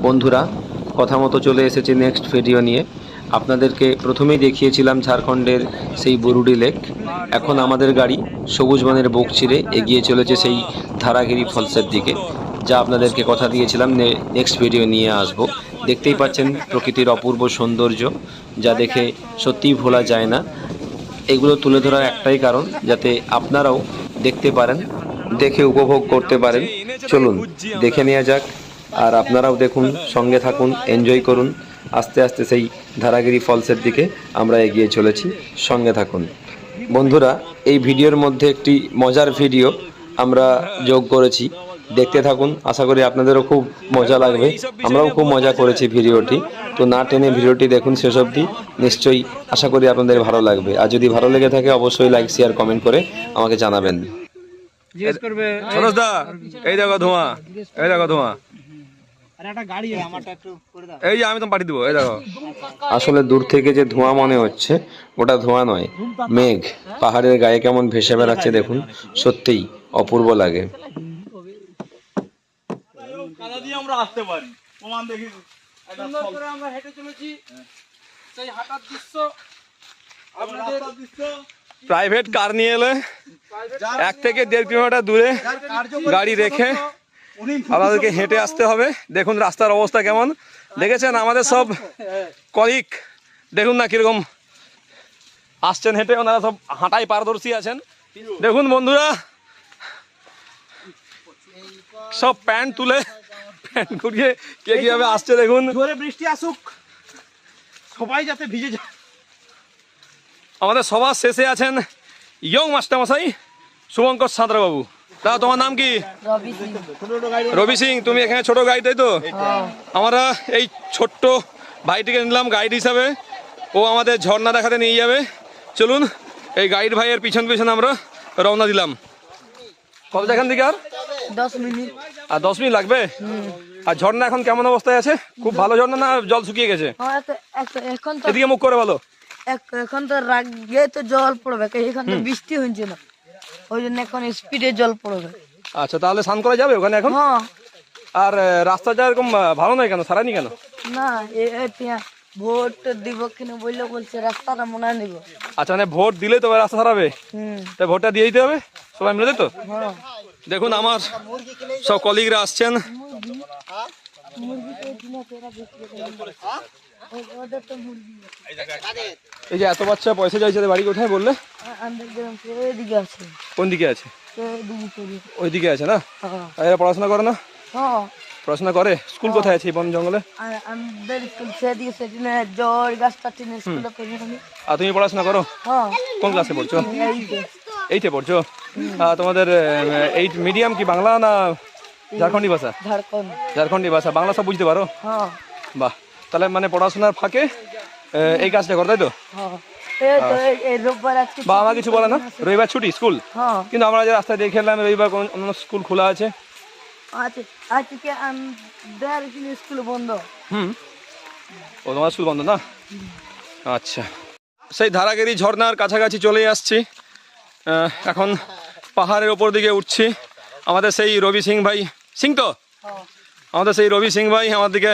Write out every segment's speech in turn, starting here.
বন্ধুরা, কথা মতো চলে এসেছে নেক্সট ভিডিও নিয়ে। আপনাদেরকে প্রথমেই দেখিয়েছিলাম ঝাড়খণ্ডের সেই বুরুডি লেক। এখন আমাদের গাড়ি সবুজ বনের বুক চিরে এগিয়ে চলেছে সেই ধারাগিরি ফলসের দিকে, যা আপনাদেরকে কথা দিয়েছিলাম নেক্সট ভিডিও নিয়ে আসব। দেখতেই পাচ্ছেন প্রকৃতির অপূর্ব সৌন্দর্য, যা দেখে সত্যিই ভোলা যায় না। এগুলো তুলে ধরার একটাই কারণ, যাতে আপনারাও দেখতে পারেন, দেখে উপভোগ করতে পারেন। চলুন দেখে নেওয়া যাক, আর আপনারাও দেখুন, সঙ্গে থাকুন, এনজয় করুন। আস্তে আস্তে সেই ধারাগিরি ফলসের দিকে আমরা এগিয়ে চলেছি, সঙ্গে থাকুন। বন্ধুরা, এই ভিডিওর মধ্যে একটি মজার ভিডিও আমরা যোগ করেছি, দেখতে থাকুন। আশা করি আপনাদেরও খুব মজা লাগবে, আমরাও খুব মজা করেছি ভিডিওটি। তো না টেনে ভিডিওটি দেখুন শেষ অবধি, নিশ্চয়ই আশা করি আপনাদের ভালো লাগবে। আর যদি ভালো লেগে থাকে অবশ্যই লাইক শেয়ার কমেন্ট করে আমাকে জানাবেন। এই দেখো ধোঁয়া, এই দেখো ধোঁয়া, এই যে আমি তো পাঠিয়ে দেবো। এই দেখো, আসলে দূর থেকে যে ধোঁয়া মনে হচ্ছে, ওটা ধোঁয়া নয়, মেঘ পাহাড়ের গায়ে কেমন ভেসে বেড়াচ্ছে দেখুন, সত্যিই অপূর্ব লাগে। প্রাইভেট কার নিয়ে এলে 1 থেকে 1.5 কিলোমিটার দূরে গাড়ি রেখে আমাদেরকে হেঁটে আসতে হবে। দেখুন রাস্তার অবস্থা কেমন, দেখেছেন? আমাদের সব কলিগ দেখুন না কিরকম আসছেন হেঁটে, ওনারা সব হাঁটাই পারদর্শী আছেন। দেখুন বন্ধুরা, সব প্যান্ট তুলে প্যান্ট ঘুরিয়ে কে কিভাবে আসছে দেখুন। জোরে বৃষ্টি আসুক, সবাই যাতে ভিজে যায়। আমাদের সবার শেষে আছেন ইয়ং মাস্টারমশাই শুভঙ্কর সাঁতরা বাবু। তা তোমার নাম কি? রবি সিং। তুমি এখানে ছোট গাইড, তাই তো? আমরা এই ছোট্ট ভাইটিকে নিলাম গাইড হিসাবে, ও আমাদের ঝর্ণা দেখাতে নিয়ে যাবে। চলুন এই গাইড ভাইয়ের পিছন পিছন আমরা রওনা দিলাম। কত এখান থেকে? আর 10 মিনিট। আর 10 মিনিট লাগবে? আর ঝর্ণা এখন কেমন অবস্থায় আছে? খুব ভালো ঝর্ণা না জল শুকিয়ে গেছে? এখন তো এদিকে মুখ করে বলো। এখন তো রাগে তো জল পড়বে, এখন তো বৃষ্টি হচ্ছে না, ওই জন্য এখন স্পিডে জল পড়বে। আচ্ছা, তাহলে স্নান করা যাবে ওখানে এখন? হ্যাঁ। আর রাস্তাটা এরকম ভালো নয় কেন, সারানি কেন? না, ভোট দিব কিনা বলছে, রাস্তাটা মনে হয় নিব। আচ্ছা, মানে ভোট দিলে তবে রাস্তা সারাবে? তাই ভোটটা দিয়ে দিতে হবে সবাই মিলে, তো? দেখুন আমার সব কলিগরা আসছেন। এই যে এত বাচ্চা পয়সা চাইছে, বাড়ি কোথায় বললে? কোন দিকে আছে? ওইদিকে আছে না? এরা পড়াশোনা করে না? পড়াশোনা করে। স্কুল কোথায় আছে এই বন জঙ্গলে? আর তুমি পড়াশোনা করো? কোন ক্লাসে পড়ছো? 8-এ পড়ছো? তোমাদের 8 মিডিয়াম কি বাংলা না ঝাড়খণ্ডী ভাষা? ঝাড়খণ্ডী ভাষা। বাংলা সব বুঝতে পারো? বাহ, তাহলে মানে পড়াশোনার ফাঁকে এই কাজটা করো, তাই তো? বা আমার কিছু বলে না, রবিবার ছুটি স্কুল, কিন্তু আমরা যে রাস্তায় দেখে এলাম রবিবার অন্য স্কুল খোলা আছে। স্কুল বন্ধ। ও, তোমার স্কুল বন্ধ না? আচ্ছা, সেই ধারাগিরি ঝর্ণার কাছাকাছি চলে আসছি। এখন পাহাড়ের ওপর দিকে উঠছি। আমাদের সেই রবি সিং ভাই, সিং তো? আমাদের সেই রবি সিং ভাই আমাদেরকে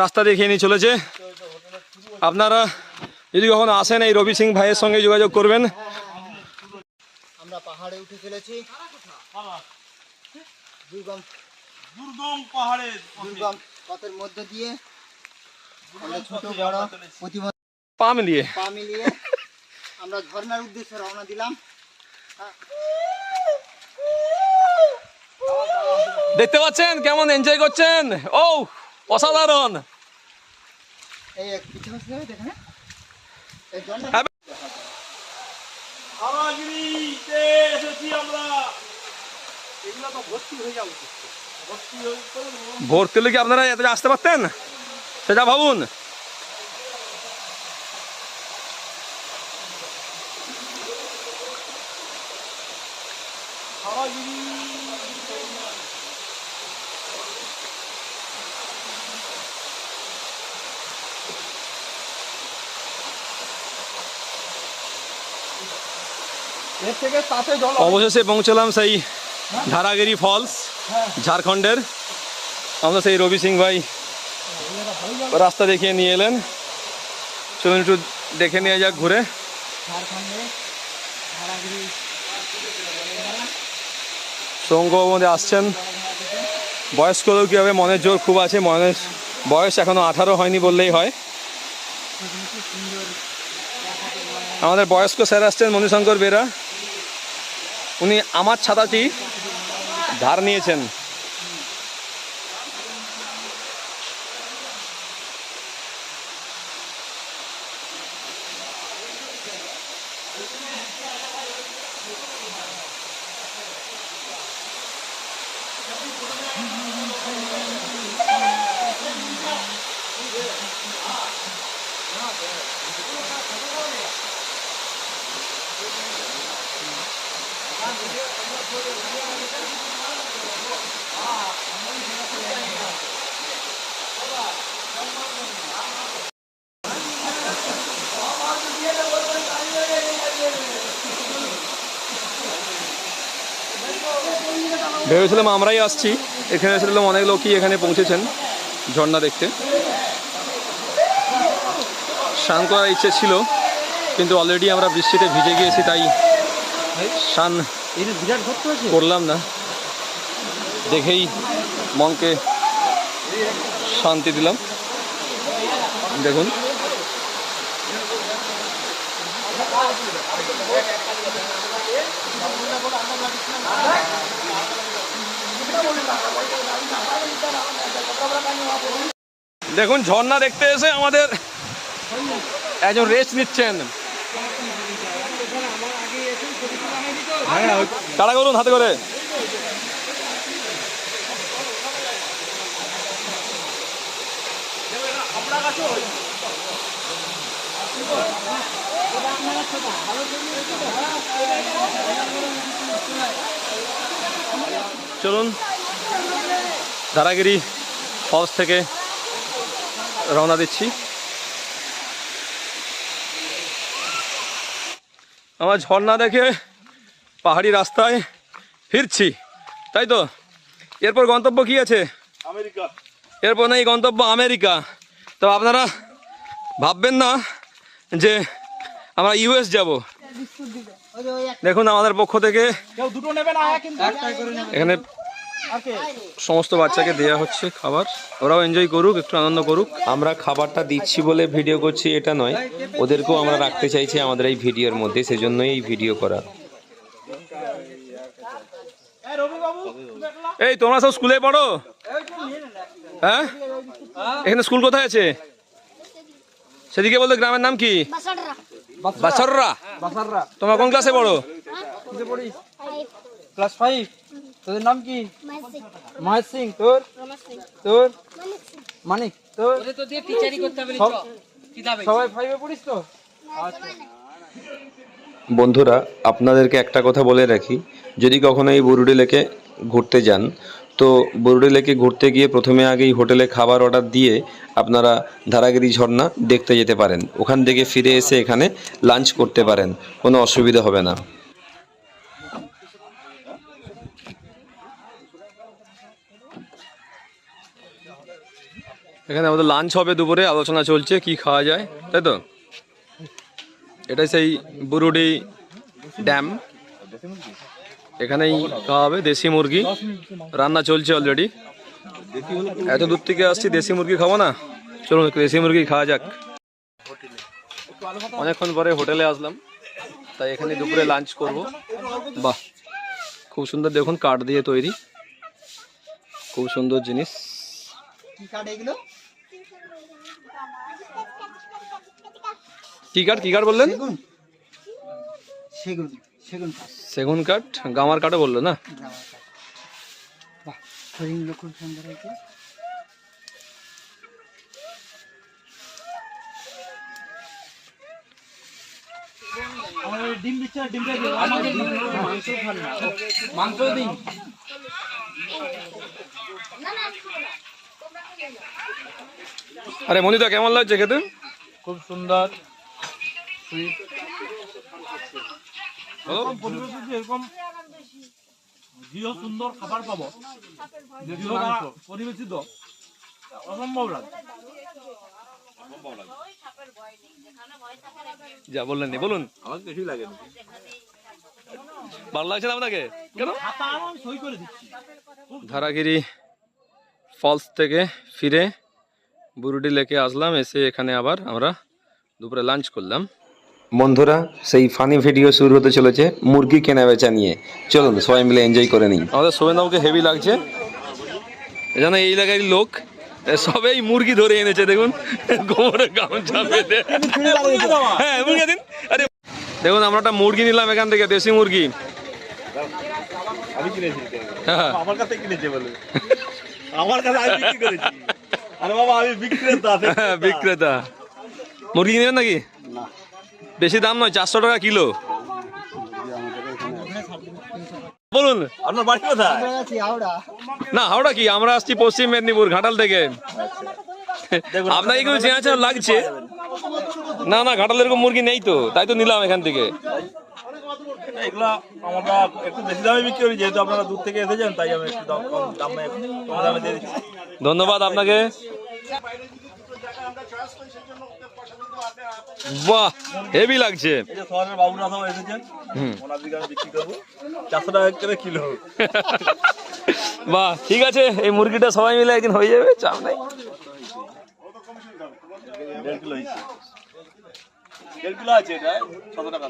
রাস্তা দেখিয়ে নিয়ে চলেছে। আপনারা যদি কখনো আসেন এই রবি সিং ভাইয়ের সঙ্গে যোগাযোগ করবেন। আমরা পাহাড়ে উঠে চলেছি, দুর্গম পাহাড়ের দুর্গম পথের মধ্যে দিয়ে ছোট বড় পা মিলিয়ে আমরা ঝর্ণার উদ্দেশ্যে রওনা দিলাম। দেখতে পাচ্ছেন কেমন এনজয় করছেন? ও অসাধারণ। ভর্তি হলে কি আপনারা এত আসতে পারতেন? সেটা ভাবুন। অবশেষে পৌঁছলাম সেই ধারাগিরি ফলস, ঝাড়খণ্ডের। আমরা সেই রবি সিং ভাই রাস্তা দেখিয়ে নিয়ে এলেন। চলুন একটু দেখে নিয়ে যাক ঘুরে। সৌঙ্গবাবু মধ্যে আসছেন। বয়স্ক লোক কীভাবে, মনের জোর খুব আছে, মনের বয়স এখনো 18 হয়নি বললেই হয়। আমাদের বয়স্ক স্যার আসছেন মণিশঙ্কর বেরা, উনি আমার ছাতাটি ধার নিয়েছেন। ভেবেছিলাম আমরাই আসছি, এখানে এসেছিলাম অনেক লোকই এখানে পৌঁছেছেন ঝর্ণা দেখতে। স্নান করার ইচ্ছে ছিল, কিন্তু অলরেডি আমরা বৃষ্টিতে ভিজে গিয়েছি, তাই স্নান করলাম না। দেখেই মনকে শান্তি দিলাম। দেখুন দেখুন ঝর্ণা দেখতে এসে আমাদের একজন রেস্ট নিচ্ছেন। তাড়া করুন হাতে করে। চলুন ধারাগিরি ফলস থেকে রওনা দিচ্ছি। আমার ঝর্ণা দেখে পাহাড়ি রাস্তায় ফিরছি, তাই তো? এরপর গন্তব্য কি আছে? আমেরিকা। এরপর নেই গন্তব্য আমেরিকা। তো আপনারা ভাববেন না যে আমরা ইউএস যাব। দেখুন আমাদের পক্ষ থেকে কেউ দুটো নেবে না, কিন্তু এখানে সমস্ত বাচ্চাকে দেয়া হচ্ছে খাবার, ওরাও এনজয় করুক, একটু আনন্দ করুক। আমরা খাবারটা দিচ্ছি বলে ভিডিও করছি এটা নয়, ওদেরকেও আমরা রাখতে চাইছি আমাদের এই ভিডিওর মধ্যে, সেজন্যই এই ভিডিও করা। এই তোমরা সব স্কুলে পড়ো? হ্যাঁ, এখানে স্কুল কোথায় আছে? সেদিকে বলতে গ্রামের নাম কি? বাছররা। তোমরা কোন ক্লাসে পড়ো? ক্লাস 5। তোদের নাম কি? মহেশ সিং। তোর? তোর মানিক। তোর তো দিয়ে টিচারই করতে হবে। সবাই 5 এ পড়িস তো? বন্ধুরা, আপনাদেরকে একটা কথা বলে রাখি, যদি কখনো এই বুরুডি লেকে ঘুরতে যান, তো বুরুডি লেকে ঘুরতে গিয়ে প্রথমে আগেই হোটেলে খাবার অর্ডার দিয়ে আপনারা ধারাগিরি ঝর্ণা দেখতে যেতে পারেন। ওখান থেকে ফিরে এসে এখানে লাঞ্চ করতে পারেন, কোনো অসুবিধা হবে না। এখানে আমাদের লাঞ্চ হবে, দুপুরে আলোচনা চলছে কি খাওয়া যায়, তাই তো? এটাই সেই বুরুডি ড্যাম, এখানেই খাওয়া হবে। দেশি মুরগি রান্না চলছে অলরেডি। এত দূর থেকে আসছি, দেশি মুরগি খাবো না? চলুন একটু দেশি মুরগি খাওয়া যাক। অনেকক্ষণ পরে হোটেলে আসলাম, তাই এখানে দুপুরে লাঞ্চ করব। বাহ, খুব সুন্দর, দেখুন কাঠ দিয়ে তৈরি, খুব সুন্দর জিনিস। কি কাঠ এগুলো? কি কাঠ? কি কাঠ বললেন? সেগুন। সেগুন কাঠ। সেগুন কাঠ, গামার কাঠও বললো না? বাহ, হরিণগুলো খুব সুন্দর হয়েছে। আমাদের ডিম দিচ্ছে, ডিমটা দিন। আমাদের মাংস খান না, মাংস দিন। আরে মনিতা, কেমন লাগছে খেতে? খুব সুন্দর। পরিবেশে যে এরকম গৃহ সুন্দর খাবার পাবো, পরিবেশিত, অসম্ভব লাগে। যা বললেন নি বলুন, আমার কিছুই লাগে না। ভালো লাগছে না আপনাকে? কেন? খাতা আনো, আমি সই করে দিচ্ছি। ধারাগিরি ফলস থেকে ফিরে বুরুডি লেকে আসলাম, এসে এখানে আবার আমরা দুপুরে লাঞ্চ করলাম। বন্ধুরা, সেই ফানি ভিডিও শুরু হতে চলেছে মুরগি কেনা বেচা নিয়ে। চলুন সবাই মিলে এনজয় করে নিই। আমাদের শোভেনবাবুকে হেভি লাগছে, জানো এই এলাকার লোক সবাই মুরগি ধরে এনেছে, দেখুন গোবরে গামছা বেঁধে। হ্যাঁ মুরগি দিন। আরে দেখুন আমরা একটা মুরগি নিলাম এখান থেকে, দেশি মুরগি। আমি কিনেছি, হ্যাঁ আমার কাছে কিনেছে বলে, আমার কাছে আমি বিক্রি করেছি। আরে বাবা আমি বিক্রেতা। হ্যাঁ, বিক্রেতা। মুরগি নেবেন নাকি? বেশি দাম নয়, 400 টাকা কিলো। বলুন আপনার বাড়ি কোথায়? না হাওড়া কি, আমরা আসছি পশ্চিম মেদিনীপুর ঘাটাল থেকে। আপনাকে কিন্তু চেনা চেনা লাগছে। না না, ঘাটাল এরকম মুরগি নেই তো, তাই তো নিলাম এখান থেকে। এগুলা আমরা একটু বেশি দামে বিক্রি করি, যেহেতু আপনারা দূর থেকে এসেছেন, তাই আমি একটু কম দামে দিয়ে দিচ্ছি। ধন্যবাদ আপনাকে। বাহ হেভি লাগছে। এই যে শহরের বাবুরা সব এসেছেন, ওনার দিকে আমি বিক্রি করবো 400 টাকা করে কিলো। বাহ ঠিক আছে, এই মুরগিটা সবাই মিলে একদিন হয়ে যাবে, চাপ নাই। 1.5 কিলো হয়েছে, 1.5 কিলো আছে, এটা 700 টাকা।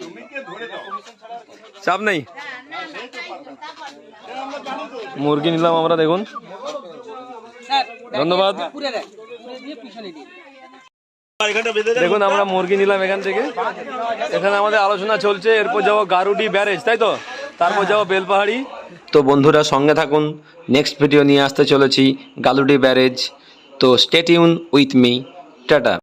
চাপ নেই। মুরগি নিলাম আমরা, দেখুন ধন্যবাদ। দেখুন আমরা মুরগি নিলাম এখান থেকে। এখানে আমাদের আলোচনা চলছে, এরপর যাবো গারুডি ব্যারেজ, তাই তো, তারপর যাবো বেলপাহাড়ি। তো বন্ধুরা সঙ্গে থাকুন, নেক্সট ভিডিও নিয়ে আসতে চলেছি গালুডি ব্যারেজ। তো stay tune with me, tata.